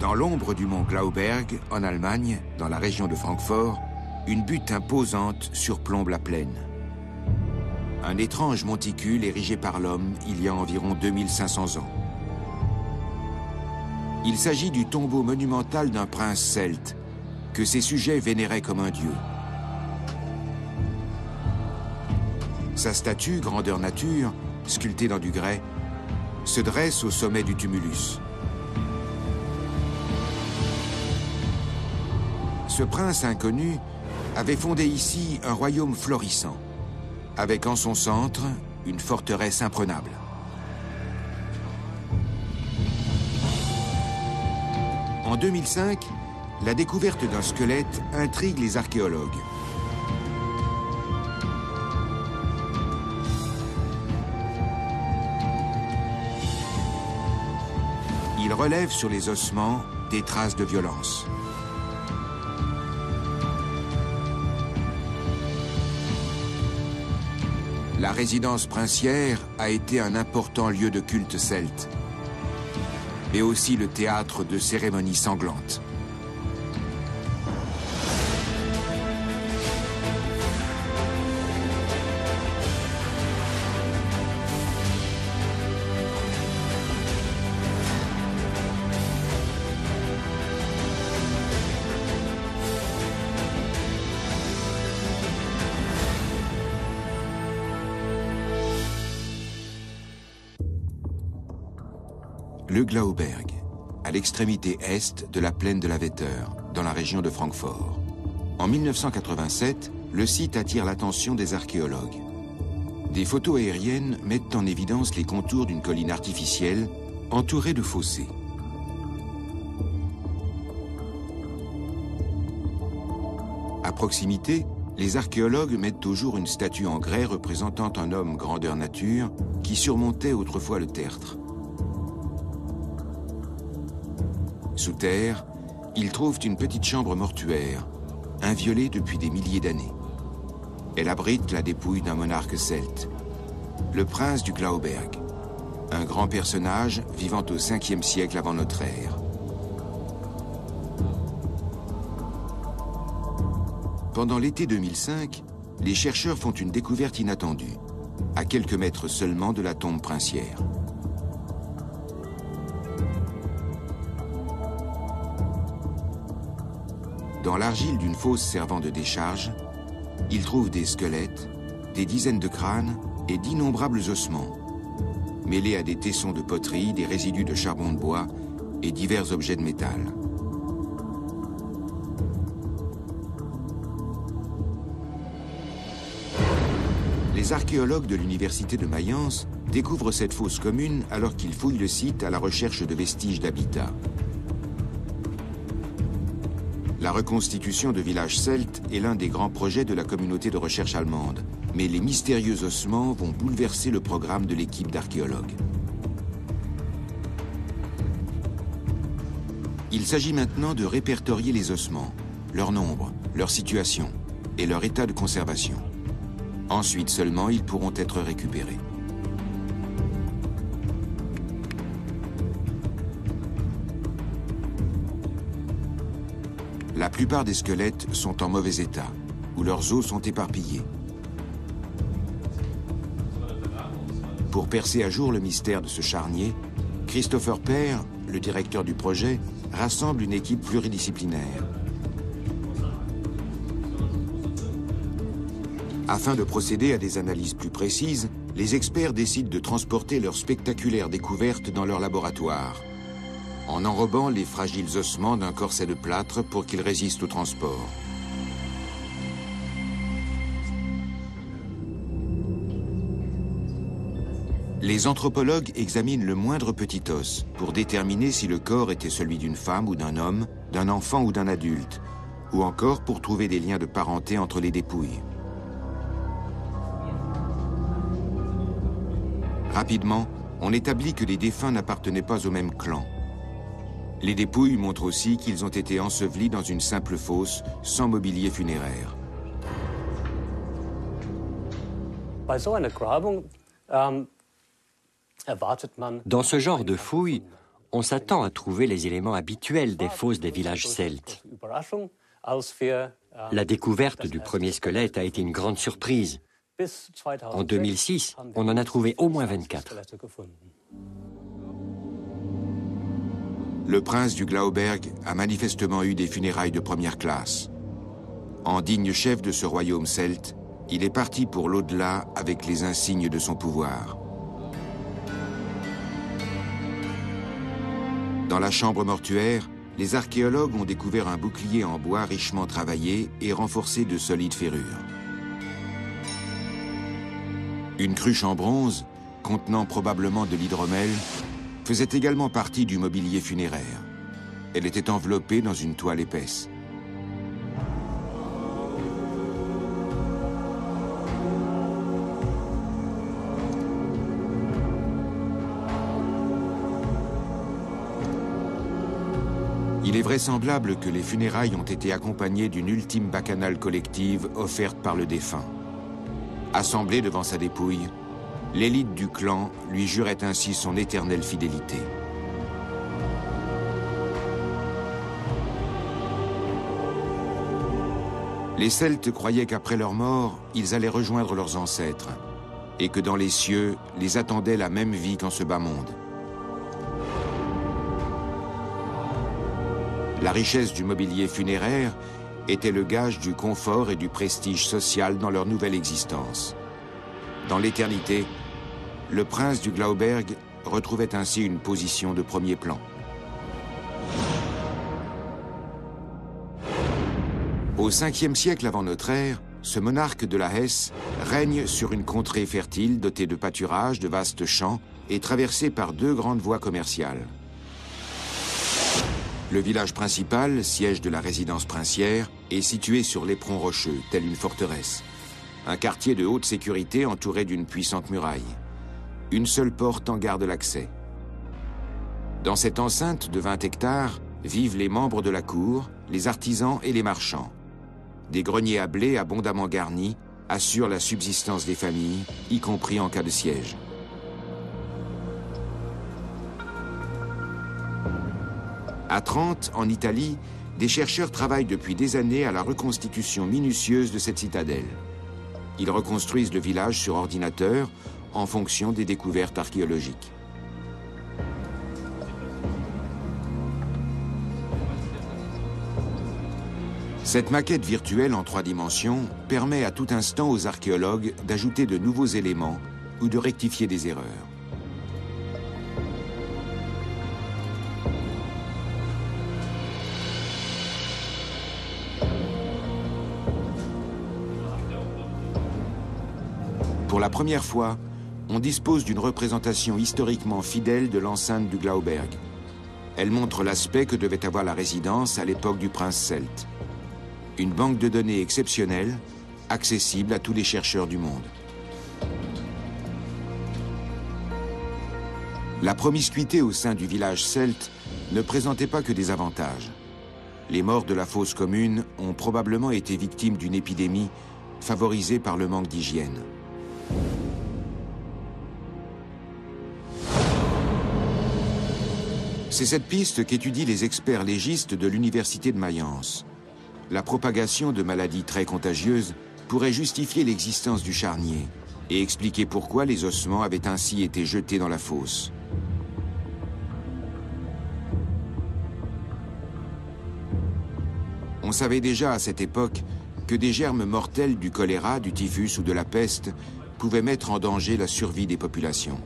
Dans l'ombre du mont Glauberg, en Allemagne, dans la région de Francfort, une butte imposante surplombe la plaine. Un étrange monticule érigé par l'homme il y a environ 2500 ans. Il s'agit du tombeau monumental d'un prince celte, que ses sujets vénéraient comme un dieu. Sa statue, grandeur nature, sculptée dans du grès, se dresse au sommet du tumulus. Ce prince inconnu avait fondé ici un royaume florissant, avec en son centre une forteresse imprenable. En 2005, la découverte d'un squelette intrigue les archéologues. Il relève sur les ossements des traces de violence. La résidence princière a été un important lieu de culte celte, mais aussi le théâtre de cérémonies sanglantes. Le Glauberg, à l'extrémité est de la plaine de la Wetter, dans la région de Francfort. En 1987, le site attire l'attention des archéologues. Des photos aériennes mettent en évidence les contours d'une colline artificielle entourée de fossés. À proximité, les archéologues mettent au jour une statue en grès représentant un homme grandeur nature qui surmontait autrefois le tertre. Sous terre, ils trouvent une petite chambre mortuaire, inviolée depuis des milliers d'années. Elle abrite la dépouille d'un monarque celte, le prince du Glauberg, un grand personnage vivant au 5e siècle avant notre ère. Pendant l'été 2005, les chercheurs font une découverte inattendue, à quelques mètres seulement de la tombe princière. Dans l'argile d'une fosse servant de décharge, ils trouvent des squelettes, des dizaines de crânes et d'innombrables ossements, mêlés à des tessons de poterie, des résidus de charbon de bois et divers objets de métal. Les archéologues de l'université de Mayence découvrent cette fosse commune alors qu'ils fouillent le site à la recherche de vestiges d'habitat. La reconstitution de villages celtes est l'un des grands projets de la communauté de recherche allemande, mais les mystérieux ossements vont bouleverser le programme de l'équipe d'archéologues. Il s'agit maintenant de répertorier les ossements, leur nombre, leur situation et leur état de conservation. Ensuite seulement, ils pourront être récupérés. La plupart des squelettes sont en mauvais état, où leurs os sont éparpillés. Pour percer à jour le mystère de ce charnier, Christopher Pair, le directeur du projet, rassemble une équipe pluridisciplinaire. Afin de procéder à des analyses plus précises, les experts décident de transporter leur spectaculaire découverte dans leur laboratoire, en enrobant les fragiles ossements d'un corset de plâtre pour qu'ils résistent au transport. Les anthropologues examinent le moindre petit os pour déterminer si le corps était celui d'une femme ou d'un homme, d'un enfant ou d'un adulte, ou encore pour trouver des liens de parenté entre les dépouilles. Rapidement, on établit que les défunts n'appartenaient pas au même clan. Les dépouilles montrent aussi qu'ils ont été ensevelis dans une simple fosse, sans mobilier funéraire. Dans ce genre de fouilles, On s'attend à trouver les éléments habituels des fosses des villages celtes. La découverte du premier squelette a été une grande surprise. En 2006, on en a trouvé au moins 24. Le prince du Glauberg a manifestement eu des funérailles de première classe. En digne chef de ce royaume celte, il est parti pour l'au-delà avec les insignes de son pouvoir. Dans la chambre mortuaire, les archéologues ont découvert un bouclier en bois richement travaillé et renforcé de solides ferrures. Une cruche en bronze, contenant probablement de l'hydromel, faisait également partie du mobilier funéraire. Elle était enveloppée dans une toile épaisse. Il est vraisemblable que les funérailles ont été accompagnées d'une ultime bacchanale collective offerte par le défunt. Assemblée devant sa dépouille, l'élite du clan lui jurait ainsi son éternelle fidélité. Les Celtes croyaient qu'après leur mort, ils allaient rejoindre leurs ancêtres, et que dans les cieux, les attendait la même vie qu'en ce bas monde. La richesse du mobilier funéraire était le gage du confort et du prestige social dans leur nouvelle existence. Dans l'éternité, le prince du Glauberg retrouvait ainsi une position de premier plan. Au 5e siècle avant notre ère, ce monarque de la Hesse règne sur une contrée fertile dotée de pâturages, de vastes champs et traversée par 2 grandes voies commerciales. Le village principal, siège de la résidence princière, est situé sur l'éperon rocheux, tel une forteresse. Un quartier de haute sécurité entouré d'une puissante muraille. Une seule porte en garde l'accès. Dans cette enceinte de 20 hectares, vivent les membres de la cour, les artisans et les marchands. Des greniers à blé abondamment garnis assurent la subsistance des familles, y compris en cas de siège. À Trente, en Italie, des chercheurs travaillent depuis des années à la reconstitution minutieuse de cette citadelle. Ils reconstruisent le village sur ordinateur en fonction des découvertes archéologiques. Cette maquette virtuelle en 3 dimensions permet à tout instant aux archéologues d'ajouter de nouveaux éléments ou de rectifier des erreurs. Pour la première fois, on dispose d'une représentation historiquement fidèle de l'enceinte du Glauberg. Elle montre l'aspect que devait avoir la résidence à l'époque du prince celte. Une banque de données exceptionnelle, accessible à tous les chercheurs du monde. La promiscuité au sein du village celte ne présentait pas que des avantages. Les morts de la fosse commune ont probablement été victimes d'une épidémie favorisée par le manque d'hygiène. C'est cette piste qu'étudient les experts légistes de l'université de Mayence. La propagation de maladies très contagieuses pourrait justifier l'existence du charnier et expliquer pourquoi les ossements avaient ainsi été jetés dans la fosse. On savait déjà à cette époque que des germes mortels du choléra, du typhus ou de la peste pouvaient mettre en danger la survie des populations.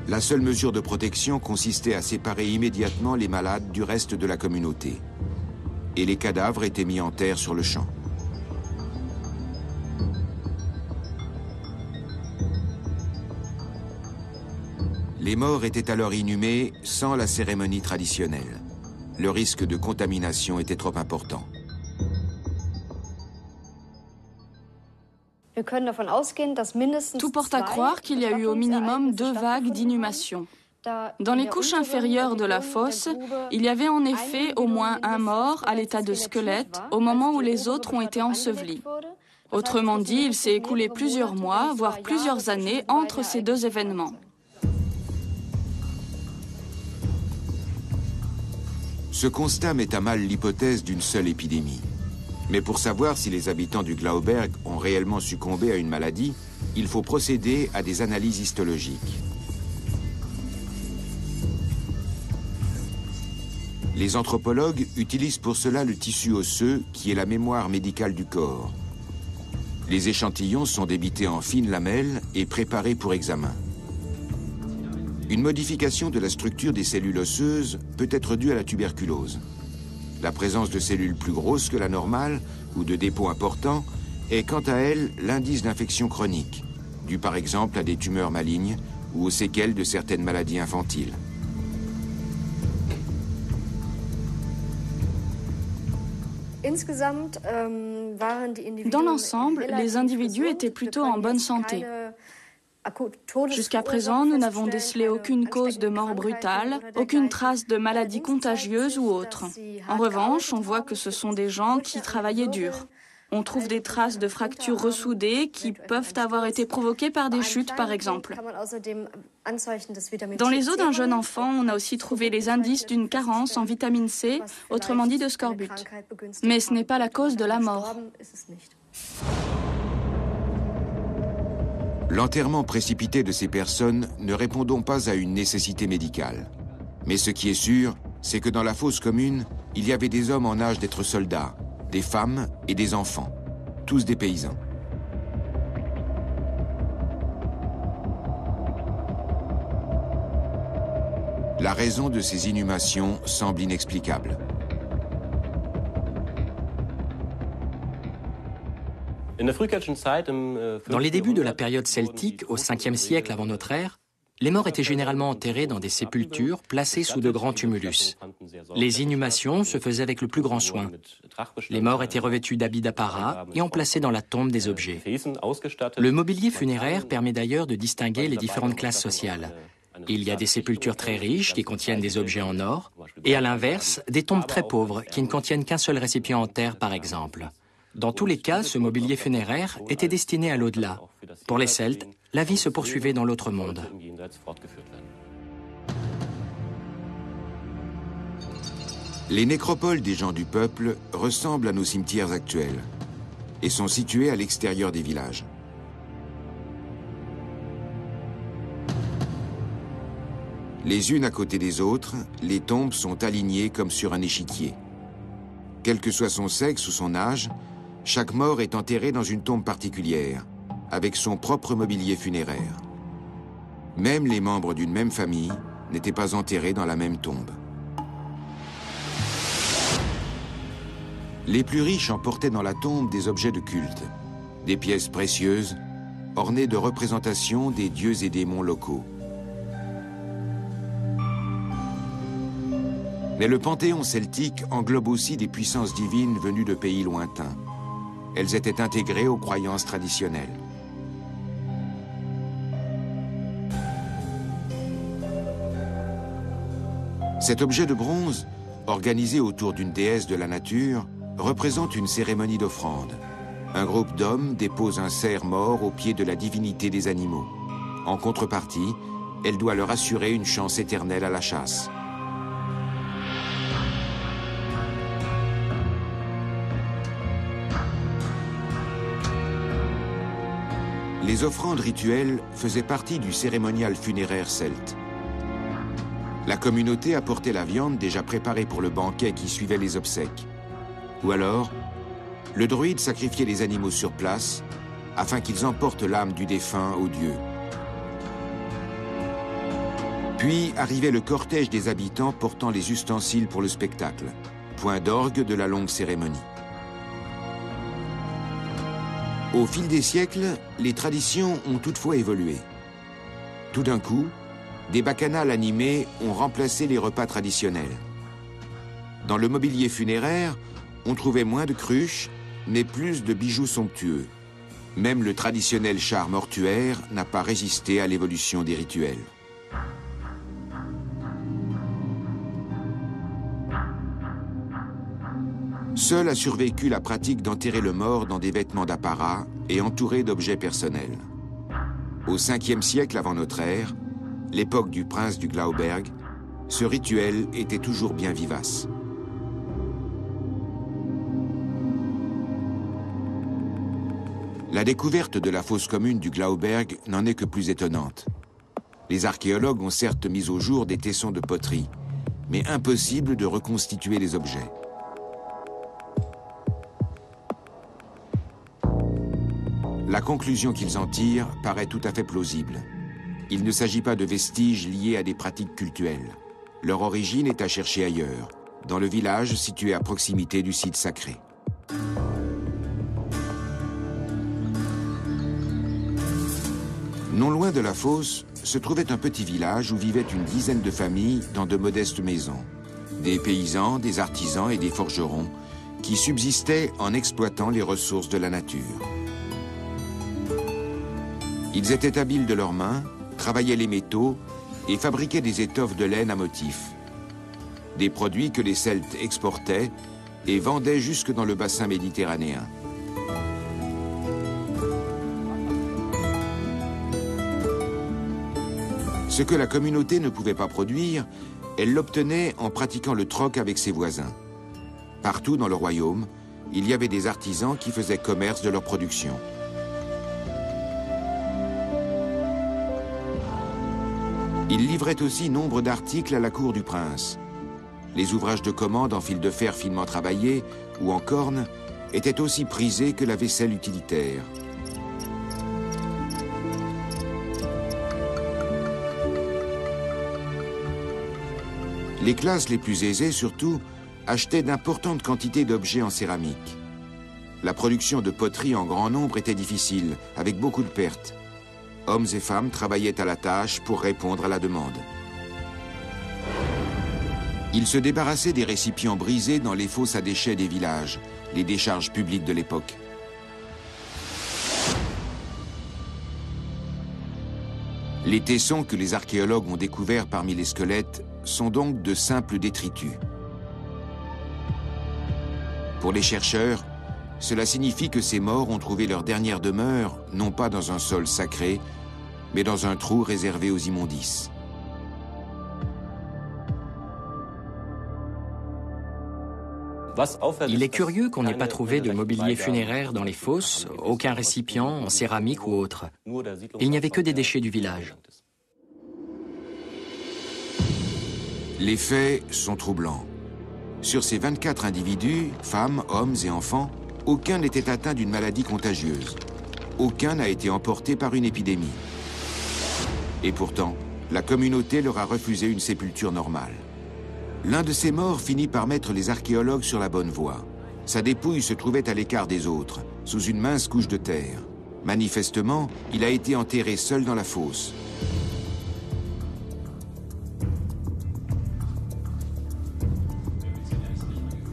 La seule mesure de protection consistait à séparer immédiatement les malades du reste de la communauté. Et les cadavres étaient mis en terre sur le champ. Les morts étaient alors inhumés sans la cérémonie traditionnelle. Le risque de contamination était trop important. Tout porte à croire qu'il y a eu au minimum 2 vagues d'inhumation. Dans les couches inférieures de la fosse, il y avait en effet au moins un mort à l'état de squelette au moment où les autres ont été ensevelis. Autrement dit, il s'est écoulé plusieurs mois, voire plusieurs années entre ces deux événements. Ce constat met à mal l'hypothèse d'une seule épidémie. Mais pour savoir si les habitants du Glauberg ont réellement succombé à une maladie, il faut procéder à des analyses histologiques. Les anthropologues utilisent pour cela le tissu osseux qui est la mémoire médicale du corps. Les échantillons sont débités en fines lamelles et préparés pour examen. Une modification de la structure des cellules osseuses peut être due à la tuberculose. La présence de cellules plus grosses que la normale ou de dépôts importants est quant à elle l'indice d'infection chronique, dû par exemple à des tumeurs malignes ou aux séquelles de certaines maladies infantiles. Dans l'ensemble, les individus étaient plutôt en bonne santé. Jusqu'à présent, nous n'avons décelé aucune cause de mort brutale, aucune trace de maladie contagieuse ou autre. En revanche, on voit que ce sont des gens qui travaillaient dur. On trouve des traces de fractures ressoudées qui peuvent avoir été provoquées par des chutes, par exemple. Dans les os d'un jeune enfant, on a aussi trouvé les indices d'une carence en vitamine C, autrement dit de scorbut. Mais ce n'est pas la cause de la mort. L'enterrement précipité de ces personnes ne répond donc pas à une nécessité médicale. Mais ce qui est sûr, c'est que dans la fosse commune, il y avait des hommes en âge d'être soldats, des femmes et des enfants, tous des paysans. La raison de ces inhumations semble inexplicable. Dans les débuts de la période celtique, au 5e siècle avant notre ère, les morts étaient généralement enterrés dans des sépultures placées sous de grands tumulus. Les inhumations se faisaient avec le plus grand soin. Les morts étaient revêtus d'habits d'apparat et emplacés dans la tombe des objets. Le mobilier funéraire permet d'ailleurs de distinguer les différentes classes sociales. Il y a des sépultures très riches qui contiennent des objets en or, et à l'inverse, des tombes très pauvres qui ne contiennent qu'un seul récipient en terre, par exemple. Dans tous les cas, ce mobilier funéraire était destiné à l'au-delà. Pour les Celtes, la vie se poursuivait dans l'autre monde. Les nécropoles des gens du peuple ressemblent à nos cimetières actuels et sont situés à l'extérieur des villages. Les unes à côté des autres, les tombes sont alignées comme sur un échiquier. Quel que soit son sexe ou son âge, chaque mort est enterré dans une tombe particulière, avec son propre mobilier funéraire. Même les membres d'une même famille n'étaient pas enterrés dans la même tombe. Les plus riches emportaient dans la tombe des objets de culte, des pièces précieuses, ornées de représentations des dieux et démons locaux. Mais le panthéon celtique englobe aussi des puissances divines venues de pays lointains. Elles étaient intégrées aux croyances traditionnelles. Cet objet de bronze, organisé autour d'une déesse de la nature, représente une cérémonie d'offrande. Un groupe d'hommes dépose un cerf mort au pied de la divinité des animaux. En contrepartie, elle doit leur assurer une chance éternelle à la chasse. Les offrandes rituelles faisaient partie du cérémonial funéraire celte. La communauté apportait la viande déjà préparée pour le banquet qui suivait les obsèques. Ou alors, le druide sacrifiait les animaux sur place afin qu'ils emportent l'âme du défunt aux dieux. Puis arrivait le cortège des habitants portant les ustensiles pour le spectacle, point d'orgue de la longue cérémonie. Au fil des siècles, les traditions ont toutefois évolué. Tout d'un coup, des bacchanales animés ont remplacé les repas traditionnels. Dans le mobilier funéraire, on trouvait moins de cruches, mais plus de bijoux somptueux. Même le traditionnel char mortuaire n'a pas résisté à l'évolution des rituels. Seul a survécu la pratique d'enterrer le mort dans des vêtements d'apparat et entouré d'objets personnels. Au 5e siècle avant notre ère, l'époque du prince du Glauberg, ce rituel était toujours bien vivace. La découverte de la fosse commune du Glauberg n'en est que plus étonnante. Les archéologues ont certes mis au jour des tessons de poterie, mais impossible de reconstituer les objets. La conclusion qu'ils en tirent paraît tout à fait plausible. Il ne s'agit pas de vestiges liés à des pratiques cultuelles. Leur origine est à chercher ailleurs, dans le village situé à proximité du site sacré. Non loin de la fosse, se trouvait un petit village où vivaient une dizaine de familles dans de modestes maisons. Des paysans, des artisans et des forgerons qui subsistaient en exploitant les ressources de la nature. Ils étaient habiles de leurs mains, travaillaient les métaux et fabriquaient des étoffes de laine à motifs. Des produits que les Celtes exportaient et vendaient jusque dans le bassin méditerranéen. Ce que la communauté ne pouvait pas produire, elle l'obtenait en pratiquant le troc avec ses voisins. Partout dans le royaume, il y avait des artisans qui faisaient commerce de leur production. Ils livraient aussi nombre d'articles à la cour du prince. Les ouvrages de commande en fil de fer finement travaillés ou en corne étaient aussi prisés que la vaisselle utilitaire. Les classes les plus aisées, surtout, achetaient d'importantes quantités d'objets en céramique. La production de poterie en grand nombre était difficile, avec beaucoup de pertes. Hommes et femmes travaillaient à la tâche pour répondre à la demande. Ils se débarrassaient des récipients brisés dans les fosses à déchets des villages, les décharges publiques de l'époque. Les tessons que les archéologues ont découverts parmi les squelettes sont donc de simples détritus. Pour les chercheurs, cela signifie que ces morts ont trouvé leur dernière demeure, non pas dans un sol sacré, mais dans un trou réservé aux immondices. Il est curieux qu'on n'ait pas trouvé de mobilier funéraire dans les fosses, aucun récipient en céramique ou autre. Il n'y avait que des déchets du village. Les faits sont troublants. Sur ces 24 individus, femmes, hommes et enfants, aucun n'était atteint d'une maladie contagieuse. Aucun n'a été emporté par une épidémie. Et pourtant, la communauté leur a refusé une sépulture normale. L'un de ces morts finit par mettre les archéologues sur la bonne voie. Sa dépouille se trouvait à l'écart des autres, sous une mince couche de terre. Manifestement, il a été enterré seul dans la fosse.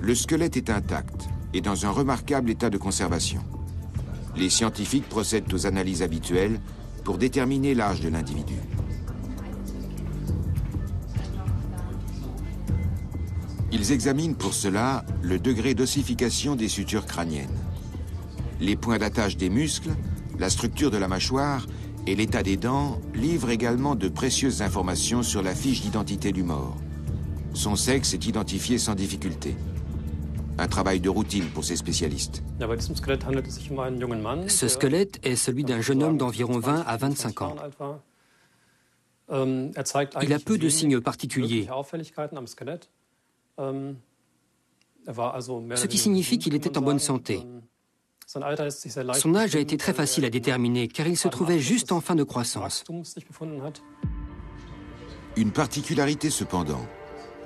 Le squelette est intact et dans un remarquable état de conservation. Les scientifiques procèdent aux analyses habituelles pour déterminer l'âge de l'individu. Ils examinent pour cela le degré d'ossification des sutures crâniennes. Les points d'attache des muscles, la structure de la mâchoire et l'état des dents livrent également de précieuses informations sur la fiche d'identité du mort. Son sexe est identifié sans difficulté. Un travail de routine pour ces spécialistes. Ce squelette est celui d'un jeune homme d'environ 20 à 25 ans. Il a peu de signes particuliers, ce qui signifie qu'il était en bonne santé. Son âge a été très facile à déterminer car il se trouvait juste en fin de croissance. Une particularité cependant,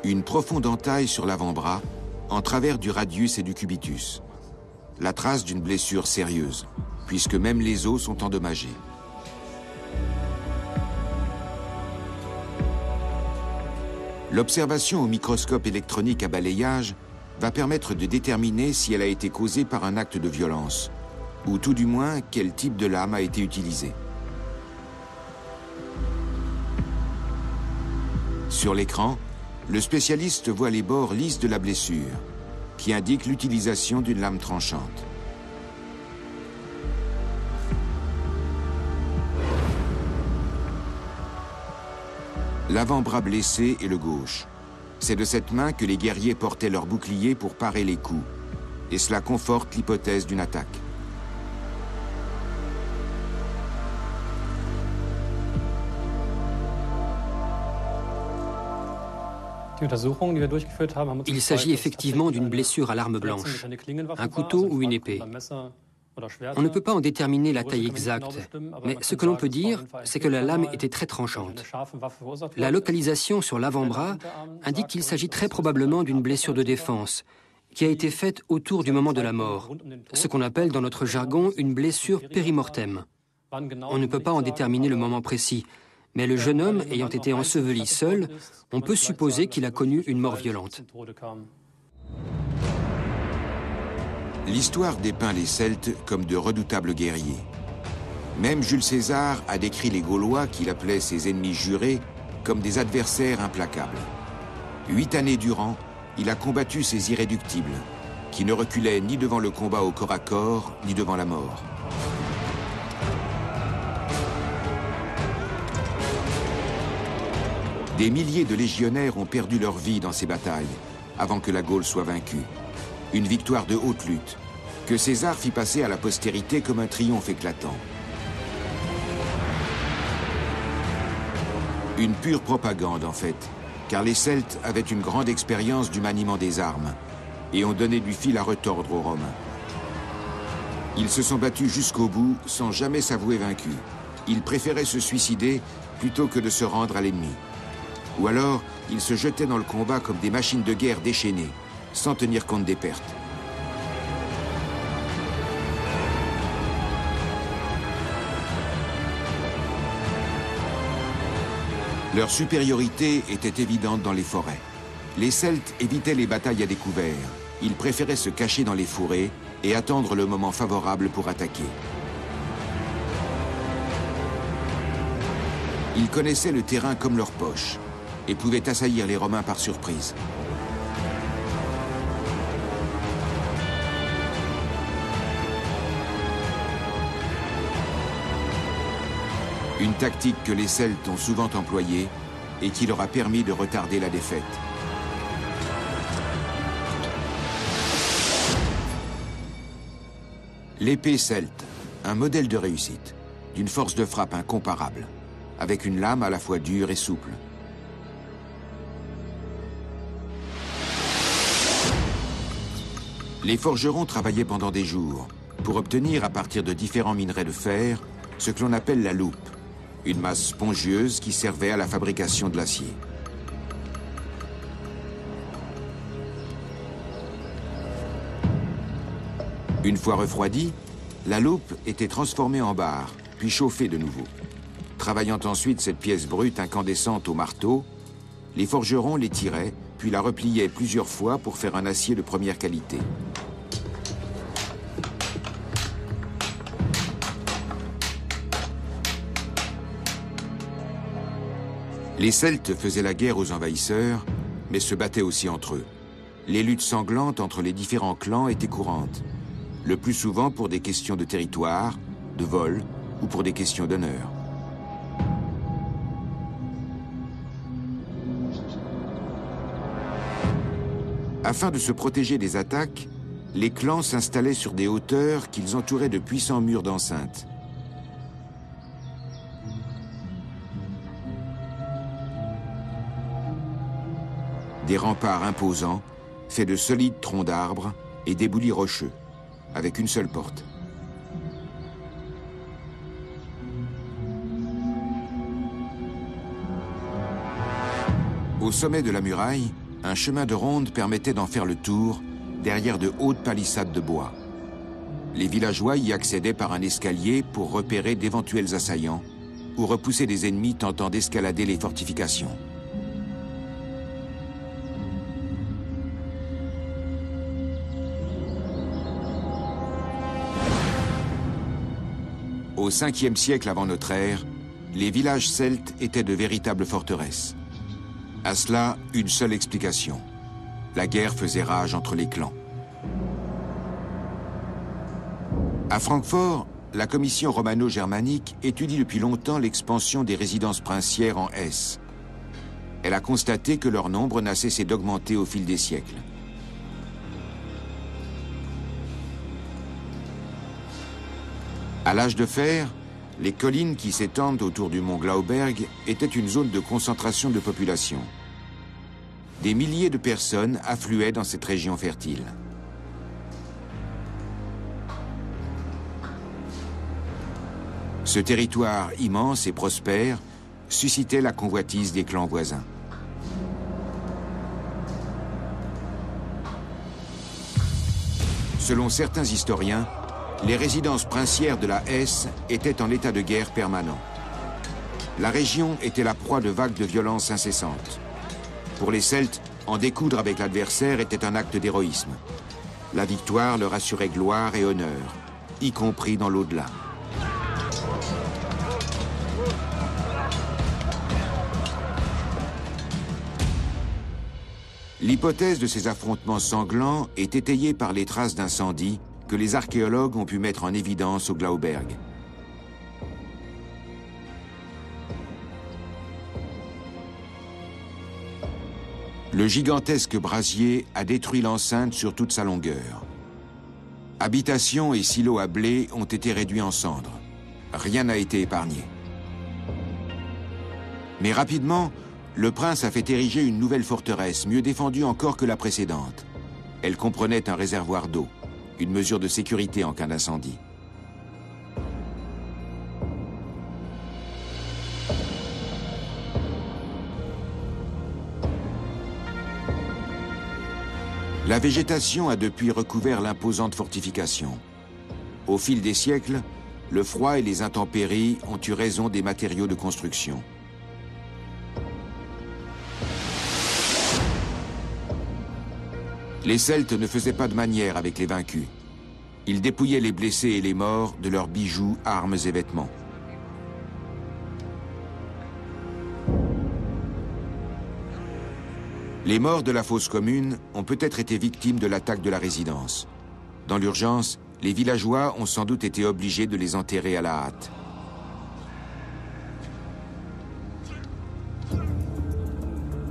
une profonde entaille sur l'avant-bras en travers du radius et du cubitus. La trace d'une blessure sérieuse, puisque même les os sont endommagés. L'observation au microscope électronique à balayage va permettre de déterminer si elle a été causée par un acte de violence, ou tout du moins quel type de lame a été utilisé. Sur l'écran, le spécialiste voit les bords lisses de la blessure. qui indique l'utilisation d'une lame tranchante. L'avant-bras blessé est le gauche. C'est de cette main que les guerriers portaient leurs boucliers pour parer les coups. Et cela conforte l'hypothèse d'une attaque. Il s'agit effectivement d'une blessure à l'arme blanche, un couteau ou une épée. On ne peut pas en déterminer la taille exacte, mais ce que l'on peut dire, c'est que la lame était très tranchante. La localisation sur l'avant-bras indique qu'il s'agit très probablement d'une blessure de défense, qui a été faite autour du moment de la mort, ce qu'on appelle dans notre jargon une blessure périmortem. On ne peut pas en déterminer le moment précis, mais le jeune homme ayant été enseveli seul, on peut supposer qu'il a connu une mort violente. L'histoire dépeint les Celtes comme de redoutables guerriers. Même Jules César a décrit les Gaulois, qu'il appelait ses ennemis jurés, comme des adversaires implacables. 8 années durant, il a combattu ces irréductibles, qui ne reculaient ni devant le combat au corps à corps, ni devant la mort. Des milliers de légionnaires ont perdu leur vie dans ces batailles, avant que la Gaule soit vaincue. Une victoire de haute lutte, que César fit passer à la postérité comme un triomphe éclatant. Une pure propagande, en fait, car les Celtes avaient une grande expérience du maniement des armes et ont donné du fil à retordre aux Romains. Ils se sont battus jusqu'au bout sans jamais s'avouer vaincus. Ils préféraient se suicider plutôt que de se rendre à l'ennemi. Ou alors, ils se jetaient dans le combat comme des machines de guerre déchaînées, sans tenir compte des pertes. Leur supériorité était évidente dans les forêts. Les Celtes évitaient les batailles à découvert. Ils préféraient se cacher dans les fourrés et attendre le moment favorable pour attaquer. Ils connaissaient le terrain comme leur poche et pouvaient assaillir les Romains par surprise. Une tactique que les Celtes ont souvent employée et qui leur a permis de retarder la défaite. L'épée celte, un modèle de réussite, d'une force de frappe incomparable, avec une lame à la fois dure et souple. Les forgerons travaillaient pendant des jours pour obtenir, à partir de différents minerais de fer, ce que l'on appelle la loupe, une masse spongieuse qui servait à la fabrication de l'acier. Une fois refroidie, la loupe était transformée en barre, puis chauffée de nouveau. Travaillant ensuite cette pièce brute incandescente au marteau, les forgerons les tiraient, puis la repliaient plusieurs fois pour faire un acier de première qualité. Les Celtes faisaient la guerre aux envahisseurs, mais se battaient aussi entre eux. Les luttes sanglantes entre les différents clans étaient courantes, le plus souvent pour des questions de territoire, de vol ou pour des questions d'honneur. Afin de se protéger des attaques, les clans s'installaient sur des hauteurs qu'ils entouraient de puissants murs d'enceinte. Des remparts imposants, faits de solides troncs d'arbres et d'éboulis rocheux, avec une seule porte. Au sommet de la muraille, un chemin de ronde permettait d'en faire le tour derrière de hautes palissades de bois. Les villageois y accédaient par un escalier pour repérer d'éventuels assaillants ou repousser des ennemis tentant d'escalader les fortifications. Au 5e siècle avant notre ère, les villages celtes étaient de véritables forteresses. À cela, une seule explication. La guerre faisait rage entre les clans. À Francfort, la commission romano-germanique étudie depuis longtemps l'expansion des résidences princières en Hesse. Elle a constaté que leur nombre n'a cessé d'augmenter au fil des siècles. À l'âge de fer, les collines qui s'étendent autour du mont Glauberg étaient une zone de concentration de population. Des milliers de personnes affluaient dans cette région fertile. Ce territoire immense et prospère suscitait la convoitise des clans voisins. Selon certains historiens, les résidences princières de la Hesse étaient en état de guerre permanent. La région était la proie de vagues de violence incessantes. Pour les Celtes, en découdre avec l'adversaire était un acte d'héroïsme. La victoire leur assurait gloire et honneur, y compris dans l'au-delà. L'hypothèse de ces affrontements sanglants est étayée par les traces d'incendie que les archéologues ont pu mettre en évidence au Glauberg. Le gigantesque brasier a détruit l'enceinte sur toute sa longueur. Habitations et silos à blé ont été réduits en cendres. Rien n'a été épargné. Mais rapidement, le prince a fait ériger une nouvelle forteresse, mieux défendue encore que la précédente. Elle comprenait un réservoir d'eau, une mesure de sécurité en cas d'incendie. La végétation a depuis recouvert l'imposante fortification. Au fil des siècles, le froid et les intempéries ont eu raison des matériaux de construction. Les Celtes ne faisaient pas de manière avec les vaincus. Ils dépouillaient les blessés et les morts de leurs bijoux, armes et vêtements. Les morts de la fosse commune ont peut-être été victimes de l'attaque de la résidence. Dans l'urgence, les villageois ont sans doute été obligés de les enterrer à la hâte.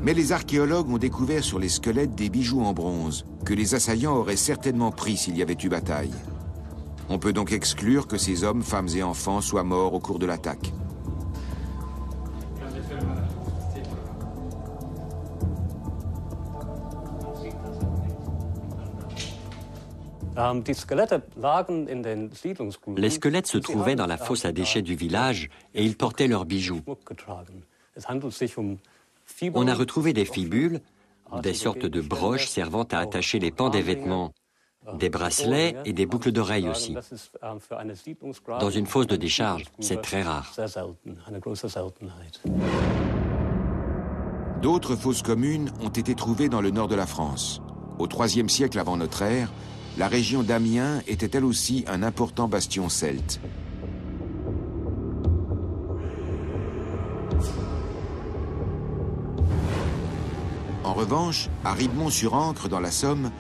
Mais les archéologues ont découvert sur les squelettes des bijoux en bronze que les assaillants auraient certainement pris s'il y avait eu bataille. On peut donc exclure que ces hommes, femmes et enfants soient morts au cours de l'attaque. Les squelettes se trouvaient dans la fosse à déchets du village et ils portaient leurs bijoux. On a retrouvé des fibules, des sortes de broches servant à attacher les pans des vêtements, des bracelets et des boucles d'oreilles aussi. Dans une fosse de décharge, c'est très rare. D'autres fosses communes ont été trouvées dans le nord de la France. Au IIIe siècle avant notre ère, la région d'Amiens était elle aussi un important bastion celte. En revanche, à Ribemont-sur-Ancre, dans la Somme,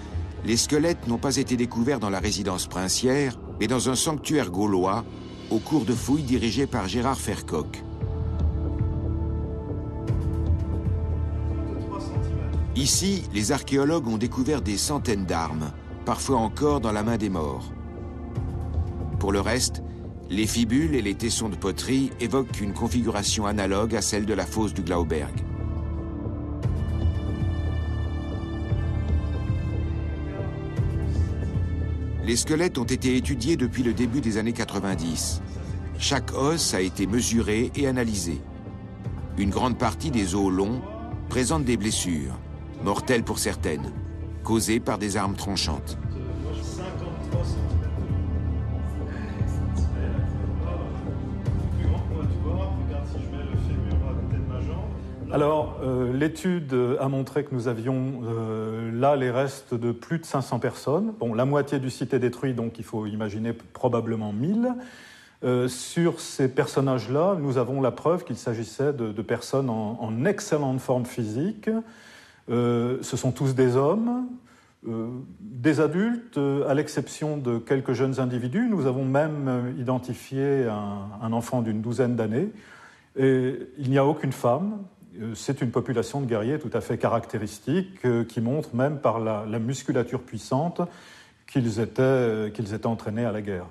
les squelettes n'ont pas été découverts dans la résidence princière, mais dans un sanctuaire gaulois, au cours de fouilles dirigées par Gérard Fercoq. Ici, les archéologues ont découvert des centaines d'armes, parfois encore dans la main des morts. Pour le reste, les fibules et les tessons de poterie évoquent une configuration analogue à celle de la fosse du Glauberg. Les squelettes ont été étudiés depuis le début des années 90. Chaque os a été mesuré et analysé. Une grande partie des os longs présentent des blessures, mortelles pour certaines, causées par des armes tranchantes. Alors, l'étude a montré que nous avions là les restes de plus de 500 personnes. Bon, la moitié du site est détruit, donc il faut imaginer probablement 1000. Sur ces personnages-là, nous avons la preuve qu'il s'agissait de personnes en excellente forme physique. Ce sont tous des hommes, Des adultes, à l'exception de quelques jeunes individus, nous avons même identifié un enfant d'une douzaine d'années. Et il n'y a aucune femme. C'est une population de guerriers tout à fait caractéristique qui montre même par la musculature puissante qu'ils étaient entraînés à la guerre.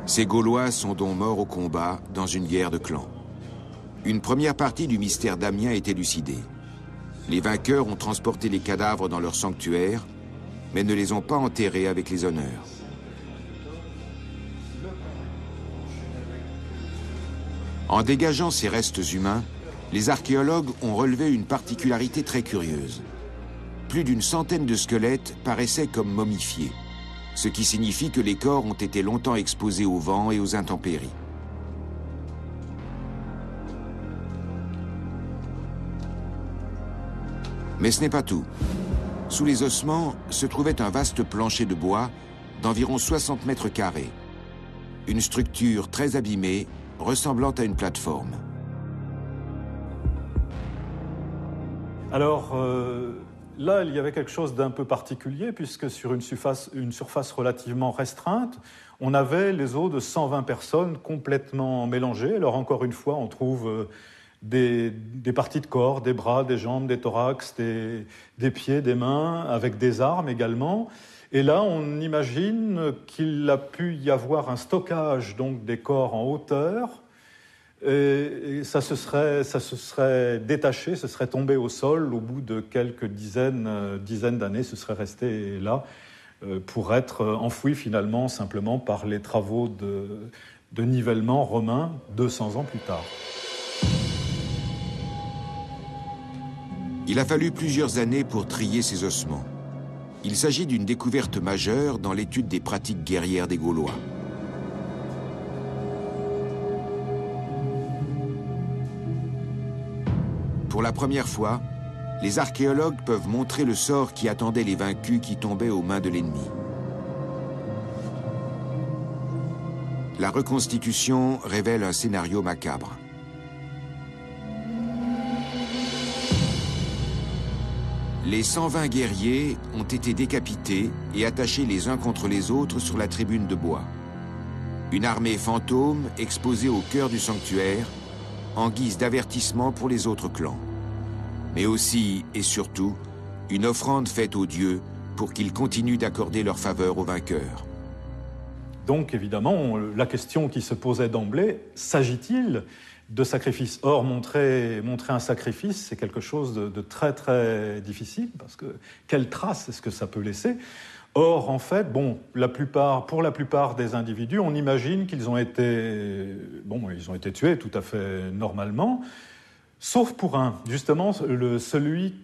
Ces Gaulois sont donc morts au combat dans une guerre de clans. Une première partie du mystère d'Amiens est élucidée. Les vainqueurs ont transporté les cadavres dans leur sanctuaire, mais ne les ont pas enterrés avec les honneurs. En dégageant ces restes humains, les archéologues ont relevé une particularité très curieuse. Plus d'une centaine de squelettes paraissaient comme momifiés, ce qui signifie que les corps ont été longtemps exposés au vent et aux intempéries. Mais ce n'est pas tout. Sous les ossements se trouvait un vaste plancher de bois d'environ 60 mètres carrés. Une structure très abîmée, ressemblant à une plateforme. Alors là, il y avait quelque chose d'un peu particulier, puisque sur une surface relativement restreinte, on avait les os de 120 personnes complètement mélangées. Alors encore une fois, on trouve des parties de corps, des bras, des jambes, des thorax, des pieds, des mains, avec des armes également. Et là, on imagine qu'il a pu y avoir un stockage donc, des corps en hauteur, et ça se serait détaché, se serait tombé au sol au bout de quelques dizaines d'années, ce serait resté là pour être enfoui finalement simplement par les travaux de nivellement romains 200 ans plus tard. Il a fallu plusieurs années pour trier ces ossements. Il s'agit d'une découverte majeure dans l'étude des pratiques guerrières des Gaulois. Pour la première fois, les archéologues peuvent montrer le sort qui attendait les vaincus qui tombaient aux mains de l'ennemi. La reconstitution révèle un scénario macabre. Les 120 guerriers ont été décapités et attachés les uns contre les autres sur la tribune de bois. Une armée fantôme exposée au cœur du sanctuaire, en guise d'avertissement pour les autres clans. Mais aussi, et surtout, une offrande faite aux dieux pour qu'ils continuent d'accorder leur faveur aux vainqueurs. Donc évidemment, la question qui se posait d'emblée, s'agit-il de sacrifice? Or, montrer un sacrifice, c'est quelque chose de très très difficile, parce que quelle trace est-ce que ça peut laisser? Or, en fait, pour la plupart des individus, on imagine qu'ils ont été tués tout à fait normalement, sauf pour un, justement, celui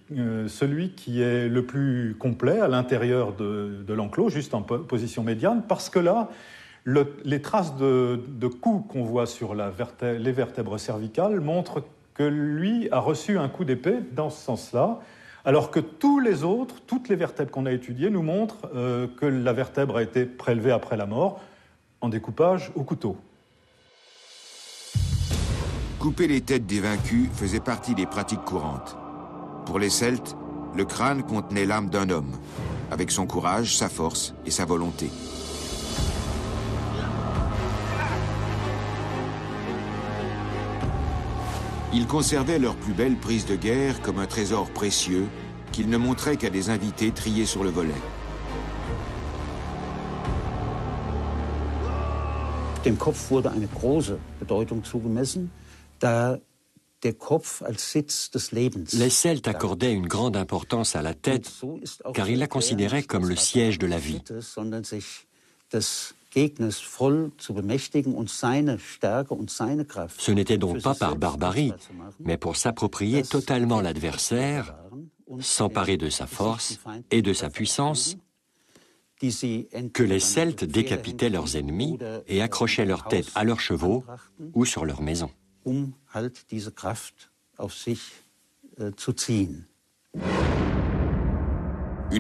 qui est le plus complet à l'intérieur de l'enclos, juste en position médiane, parce que là, les traces de coups qu'on voit sur les vertèbres cervicales montrent que lui a reçu un coup d'épée dans ce sens-là, alors que toutes les vertèbres qu'on a étudiées nous montrent que la vertèbre a été prélevée après la mort en découpage au couteau. Couper les têtes des vaincus faisait partie des pratiques courantes. Pour les Celtes, le crâne contenait l'âme d'un homme, avec son courage, sa force et sa volonté. Ils conservaient leurs plus belles prises de guerre comme un trésor précieux qu'ils ne montraient qu'à des invités triés sur le volet. Dem Kopf wurde eine große Bedeutung zugemessen, da der Kopf als Sitz des Lebens. Les Celtes accordaient une grande importance à la tête, car ils la considéraient comme le siège de la vie. Ce n'était donc pas par barbarie, mais pour s'approprier totalement l'adversaire, s'emparer de sa force et de sa puissance, que les Celtes décapitaient leurs ennemis et accrochaient leur tête à leurs chevaux ou sur leurs maisons. Une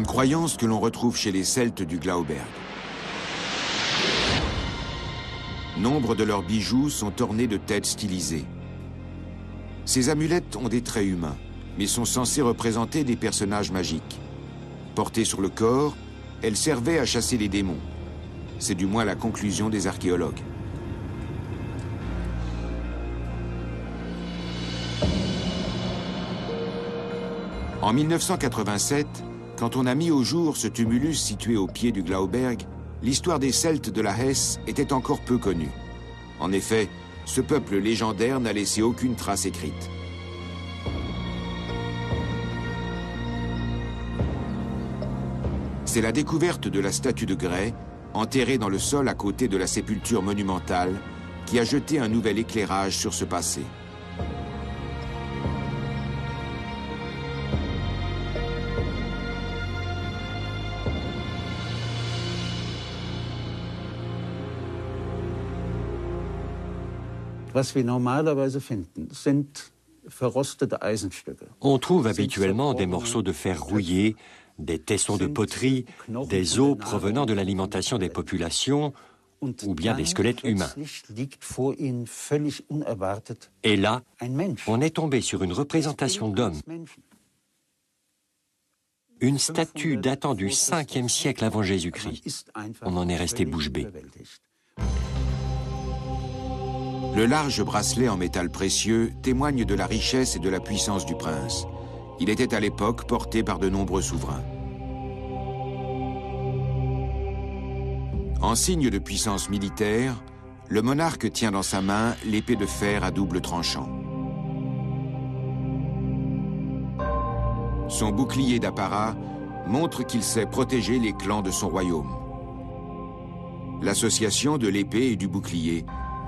croyance que l'on retrouve chez les Celtes du Glauberg. Nombre de leurs bijoux sont ornés de têtes stylisées. Ces amulettes ont des traits humains, mais sont censées représenter des personnages magiques. Portée sur le corps, elle servait à chasser les démons. C'est du moins la conclusion des archéologues. En 1987, quand on a mis au jour ce tumulus situé au pied du Glauberg, l'histoire des Celtes de la Hesse était encore peu connue. En effet, ce peuple légendaire n'a laissé aucune trace écrite. C'est la découverte de la statue de grès, enterrée dans le sol à côté de la sépulture monumentale, qui a jeté un nouvel éclairage sur ce passé. Was wir normalerweise finden, sind verrostete Eisenstücke. On trouve habituellement des morceaux de fer rouillé, des tessons de poterie, des os provenant de l'alimentation des populations, ou bien des squelettes humains. Et là, on est tombé sur une représentation d'homme. Une statue datant du 5e siècle avant Jésus-Christ. On en est resté bouche bée. Le large bracelet en métal précieux témoigne de la richesse et de la puissance du prince. Il était à l'époque porté par de nombreux souverains. En signe de puissance militaire, le monarque tient dans sa main l'épée de fer à double tranchant. Son bouclier d'apparat montre qu'il sait protéger les clans de son royaume. L'association de l'épée et du bouclier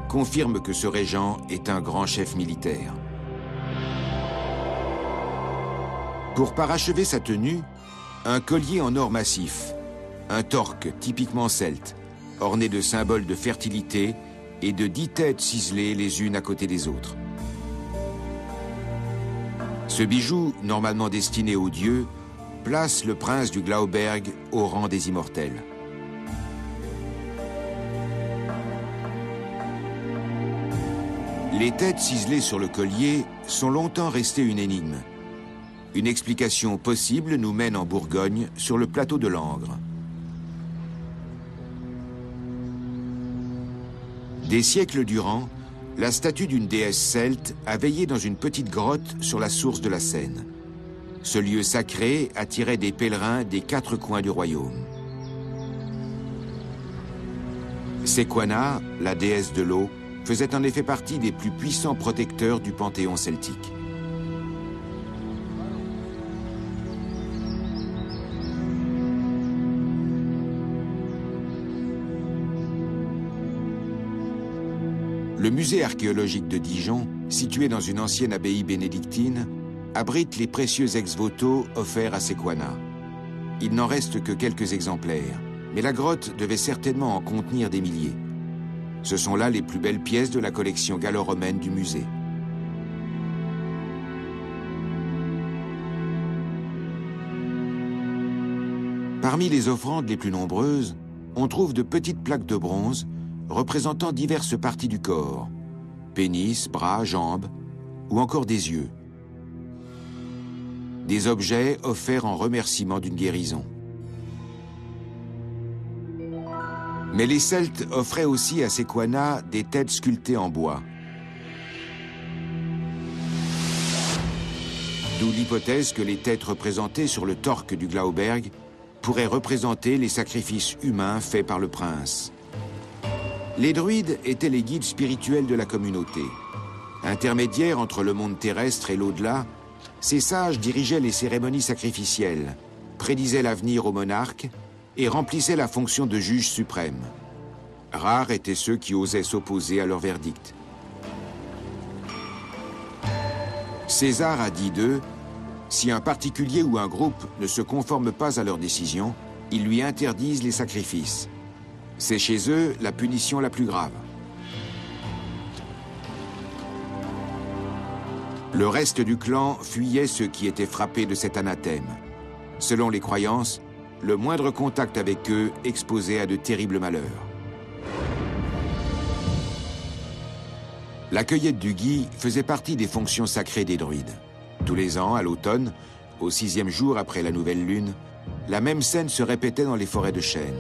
confirme que ce régent est un grand chef militaire. Pour parachever sa tenue, un collier en or massif, un torque typiquement celte, orné de symboles de fertilité et de 10 têtes ciselées les unes à côté des autres. Ce bijou, normalement destiné aux dieux, place le prince du Glauberg au rang des immortels. Les têtes ciselées sur le collier sont longtemps restées une énigme. Une explication possible nous mène en Bourgogne, sur le plateau de Langres. Des siècles durant, la statue d'une déesse celte a veillé dans une petite grotte sur la source de la Seine. Ce lieu sacré attirait des pèlerins des 4 coins du royaume. Sequana, la déesse de l'eau, faisait en effet partie des plus puissants protecteurs du panthéon celtique. Le musée archéologique de Dijon, situé dans une ancienne abbaye bénédictine, abrite les précieux ex-voto offerts à Sequana. Il n'en reste que quelques exemplaires, mais la grotte devait certainement en contenir des milliers. Ce sont là les plus belles pièces de la collection gallo-romaine du musée. Parmi les offrandes les plus nombreuses, on trouve de petites plaques de bronze représentant diverses parties du corps, pénis, bras, jambes, ou encore des yeux. Des objets offerts en remerciement d'une guérison. Mais les Celtes offraient aussi à Sequana des têtes sculptées en bois. D'où l'hypothèse que les têtes représentées sur le torque du Glauberg pourraient représenter les sacrifices humains faits par le prince. Les druides étaient les guides spirituels de la communauté. Intermédiaires entre le monde terrestre et l'au-delà, ces sages dirigeaient les cérémonies sacrificielles, prédisaient l'avenir au monarque et remplissaient la fonction de juge suprême. Rares étaient ceux qui osaient s'opposer à leur verdict. César a dit d'eux, si un particulier ou un groupe ne se conforme pas à leur décision, ils lui interdisent les sacrifices. C'est chez eux la punition la plus grave. Le reste du clan fuyait ceux qui étaient frappés de cet anathème. Selon les croyances, le moindre contact avec eux exposait à de terribles malheurs. La cueillette du gui faisait partie des fonctions sacrées des druides. Tous les ans, à l'automne, au 6e jour après la nouvelle lune, la même scène se répétait dans les forêts de chênes.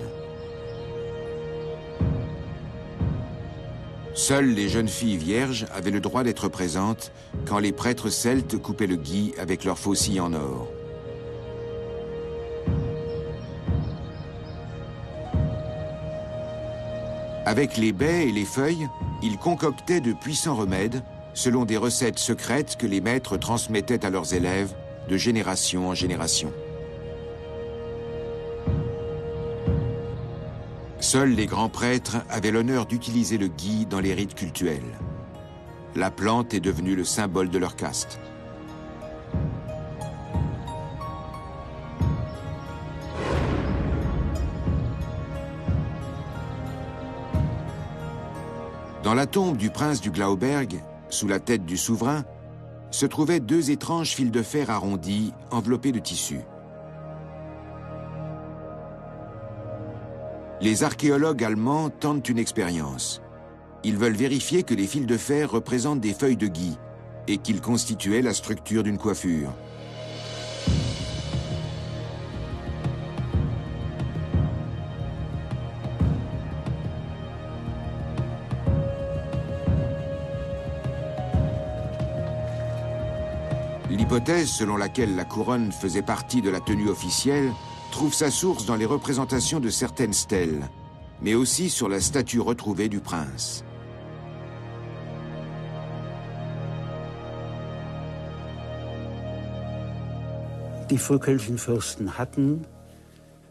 Seules les jeunes filles vierges avaient le droit d'être présentes quand les prêtres celtes coupaient le gui avec leurs faucilles en or. Avec les baies et les feuilles, ils concoctaient de puissants remèdes selon des recettes secrètes que les maîtres transmettaient à leurs élèves de génération en génération. Seuls les grands prêtres avaient l'honneur d'utiliser le gui dans les rites cultuels. La plante est devenue le symbole de leur caste. Dans la tombe du prince du Glauberg, sous la tête du souverain, se trouvaient 2 étranges fils de fer arrondis enveloppés de tissu. Les archéologues allemands tentent une expérience. Ils veulent vérifier que les fils de fer représentent des feuilles de gui et qu'ils constituaient la structure d'une coiffure. L'hypothèse selon laquelle la couronne faisait partie de la tenue officielle trouve sa source dans les représentations de certaines stèles, mais aussi sur la statue retrouvée du prince.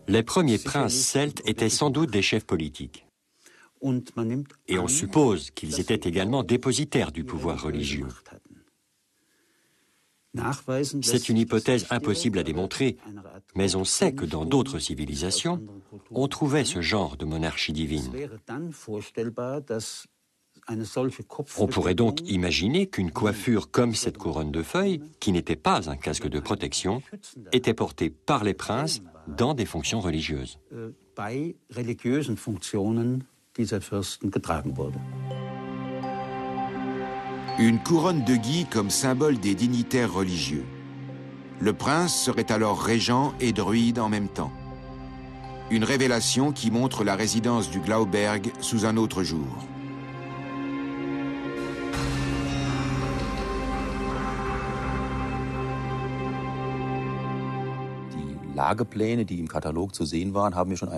Les premiers princes celtes étaient sans doute des chefs politiques. Et on suppose qu'ils étaient également dépositaires du pouvoir religieux. C'est une hypothèse impossible à démontrer, mais on sait que dans d'autres civilisations, on trouvait ce genre de monarchie divine. On pourrait donc imaginer qu'une coiffure comme cette couronne de feuilles, qui n'était pas un casque de protection, était portée par les princes dans des fonctions religieuses. Une couronne de gui comme symbole des dignitaires religieux. Le prince serait alors régent et druide en même temps. Une révélation qui montre la résidence du Glauberg sous un autre jour.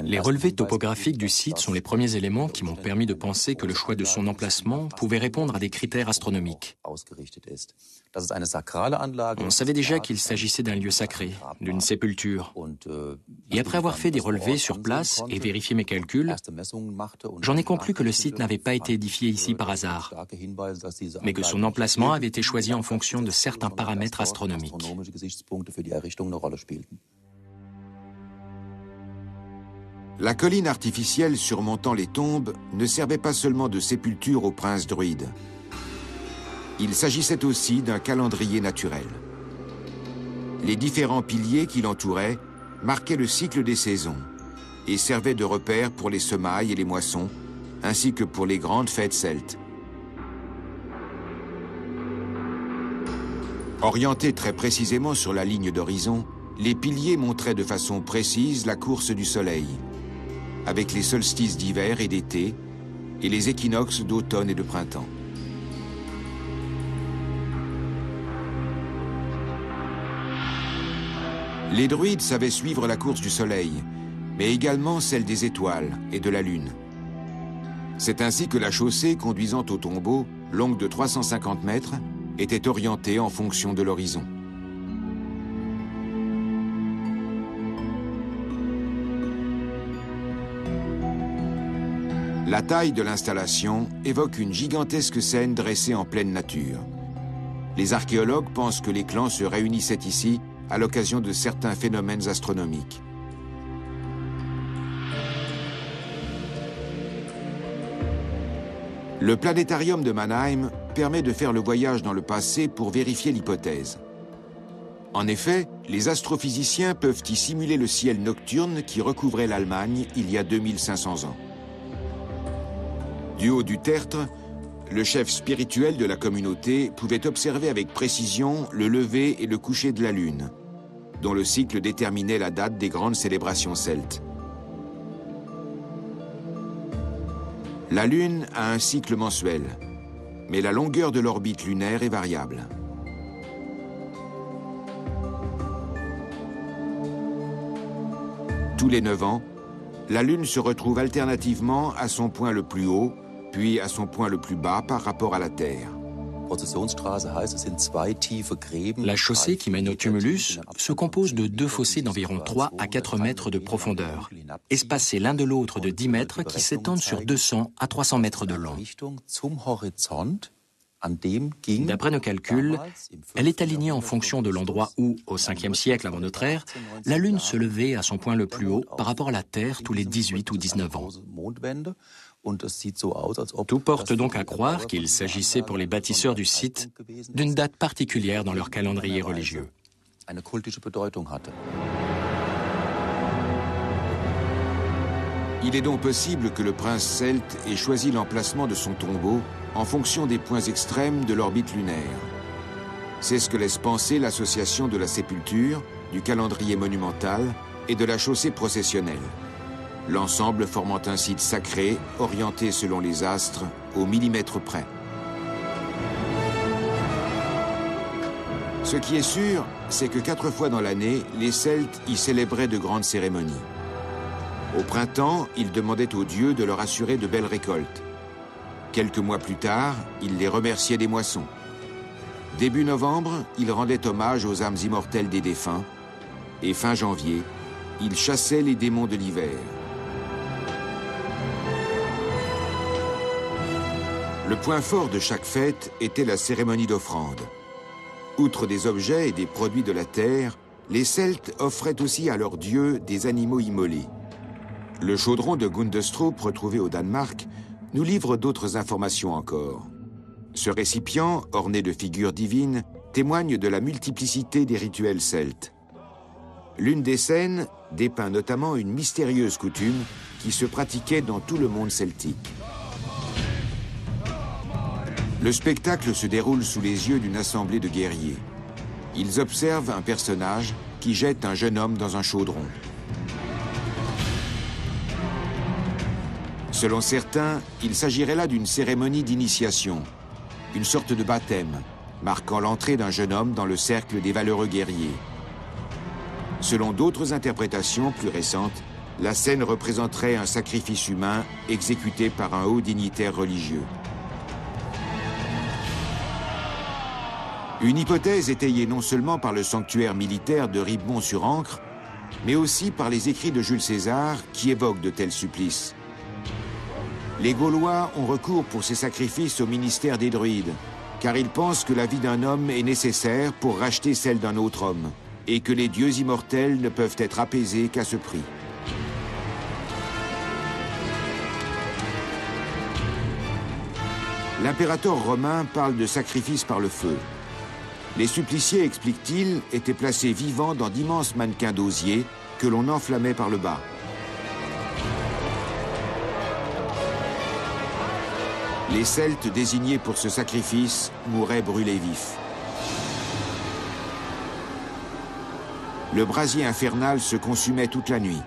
Les relevés topographiques du site sont les premiers éléments qui m'ont permis de penser que le choix de son emplacement pouvait répondre à des critères astronomiques. On savait déjà qu'il s'agissait d'un lieu sacré, d'une sépulture. Et après avoir fait des relevés sur place et vérifié mes calculs, j'en ai conclu que le site n'avait pas été édifié ici par hasard, mais que son emplacement avait été choisi en fonction de certains paramètres astronomiques. La colline artificielle surmontant les tombes ne servait pas seulement de sépulture au prince druide. Il s'agissait aussi d'un calendrier naturel. Les différents piliers qui l'entouraient marquaient le cycle des saisons et servaient de repère pour les semailles et les moissons, ainsi que pour les grandes fêtes celtes. Orientés très précisément sur la ligne d'horizon, les piliers montraient de façon précise la course du soleil, avec les solstices d'hiver et d'été et les équinoxes d'automne et de printemps. Les druides savaient suivre la course du soleil, mais également celle des étoiles et de la lune. C'est ainsi que la chaussée conduisant au tombeau, longue de 350 mètres, était orientée en fonction de l'horizon. La taille de l'installation évoque une gigantesque scène dressée en pleine nature. Les archéologues pensent que les clans se réunissaient ici à l'occasion de certains phénomènes astronomiques. Le planétarium de Mannheim permet de faire le voyage dans le passé pour vérifier l'hypothèse. En effet, les astrophysiciens peuvent y simuler le ciel nocturne qui recouvrait l'Allemagne il y a 2500 ans. Du haut du tertre, le chef spirituel de la communauté pouvait observer avec précision le lever et le coucher de la lune, dont le cycle déterminait la date des grandes célébrations celtes. La Lune a un cycle mensuel, mais la longueur de l'orbite lunaire est variable. Tous les 9 ans, la Lune se retrouve alternativement à son point le plus haut, puis à son point le plus bas par rapport à la Terre. La chaussée qui mène au tumulus se compose de 2 fossés d'environ 3 à 4 mètres de profondeur, espacés l'un de l'autre de 10 mètres qui s'étendent sur 200 à 300 mètres de long. D'après nos calculs, elle est alignée en fonction de l'endroit où, au 5e siècle avant notre ère, la Lune se levait à son point le plus haut par rapport à la Terre tous les 18 ou 19 ans. Tout porte donc à croire qu'il s'agissait pour les bâtisseurs du site d'une date particulière dans leur calendrier religieux. Il est donc possible que le prince celte ait choisi l'emplacement de son tombeau en fonction des points extrêmes de l'orbite lunaire. C'est ce que laisse penser l'association de la sépulture, du calendrier monumental et de la chaussée processionnelle. L'ensemble formant un site sacré, orienté selon les astres, au millimètre près. Ce qui est sûr, c'est que 4 fois dans l'année, les Celtes y célébraient de grandes cérémonies. Au printemps, ils demandaient aux dieux de leur assurer de belles récoltes. Quelques mois plus tard, ils les remerciaient des moissons. Début novembre, ils rendaient hommage aux âmes immortelles des défunts. Et fin janvier, ils chassaient les démons de l'hiver. Le point fort de chaque fête était la cérémonie d'offrande. Outre des objets et des produits de la terre, les Celtes offraient aussi à leurs dieux des animaux immolés. Le chaudron de Gundestrup, retrouvé au Danemark, nous livre d'autres informations encore. Ce récipient, orné de figures divines, témoigne de la multiplicité des rituels celtes. L'une des scènes dépeint notamment une mystérieuse coutume qui se pratiquait dans tout le monde celtique. Le spectacle se déroule sous les yeux d'une assemblée de guerriers. Ils observent un personnage qui jette un jeune homme dans un chaudron. Selon certains, il s'agirait là d'une cérémonie d'initiation, une sorte de baptême, marquant l'entrée d'un jeune homme dans le cercle des valeureux guerriers. Selon d'autres interprétations plus récentes, la scène représenterait un sacrifice humain exécuté par un haut dignitaire religieux. Une hypothèse étayée non seulement par le sanctuaire militaire de Ribemont-sur-Ancre, mais aussi par les écrits de Jules César qui évoquent de tels supplices. Les Gaulois ont recours pour ces sacrifices au ministère des druides, car ils pensent que la vie d'un homme est nécessaire pour racheter celle d'un autre homme, et que les dieux immortels ne peuvent être apaisés qu'à ce prix. L'impérateur romain parle de sacrifice par le feu. Les suppliciés, explique-t-il, étaient placés vivants dans d'immenses mannequins d'osier que l'on enflammait par le bas. Les Celtes désignés pour ce sacrifice mouraient brûlés vifs. Le brasier infernal se consumait toute la nuit,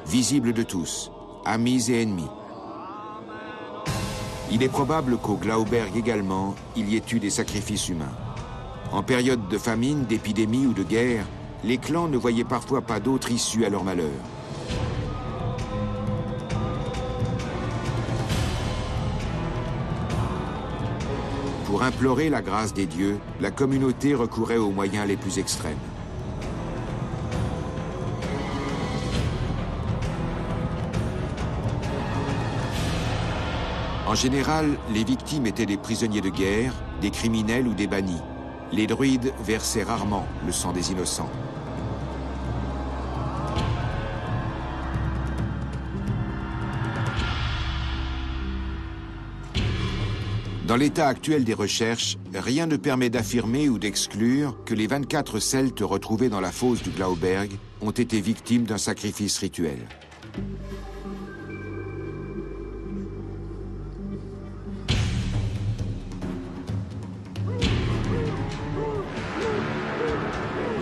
visible de tous, amis et ennemis. Il est probable qu'au Glauberg également, il y ait eu des sacrifices humains. En période de famine, d'épidémie ou de guerre, les clans ne voyaient parfois pas d'autre issue à leur malheur. Pour implorer la grâce des dieux, la communauté recourait aux moyens les plus extrêmes. En général, les victimes étaient des prisonniers de guerre, des criminels ou des bannis. Les druides versaient rarement le sang des innocents. Dans l'état actuel des recherches, rien ne permet d'affirmer ou d'exclure que les 24 Celtes retrouvés dans la fosse du Glauberg ont été victimes d'un sacrifice rituel.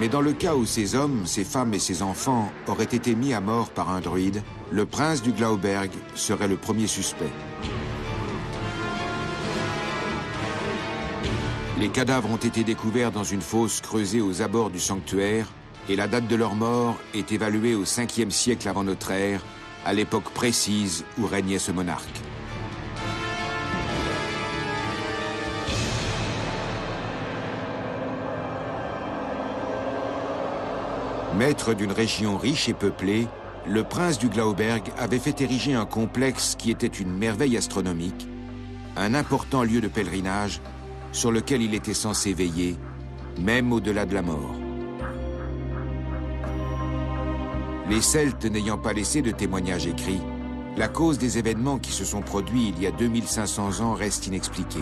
Mais dans le cas où ces hommes, ces femmes et ces enfants auraient été mis à mort par un druide, le prince du Glauberg serait le premier suspect. Les cadavres ont été découverts dans une fosse creusée aux abords du sanctuaire et la date de leur mort est évaluée au 5e siècle avant notre ère, à l'époque précise où régnait ce monarque. Maître d'une région riche et peuplée, le prince du Glauberg avait fait ériger un complexe qui était une merveille astronomique, un important lieu de pèlerinage sur lequel il était censé veiller, même au-delà de la mort. Les Celtes n'ayant pas laissé de témoignages écrits, la cause des événements qui se sont produits il y a 2500 ans reste inexpliquée.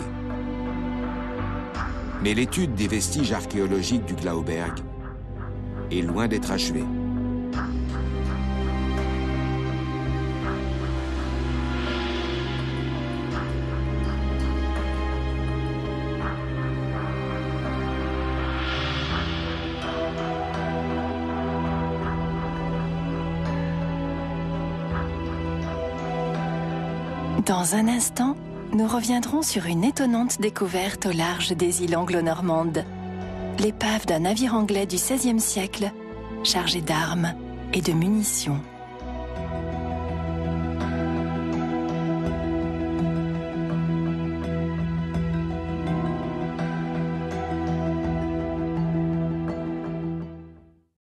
Mais l'étude des vestiges archéologiques du Glauberg est loin d'être achevée. Dans un instant, nous reviendrons sur une étonnante découverte au large des îles anglo-normandes. L'épave d'un navire anglais du XVIe siècle, chargé d'armes et de munitions.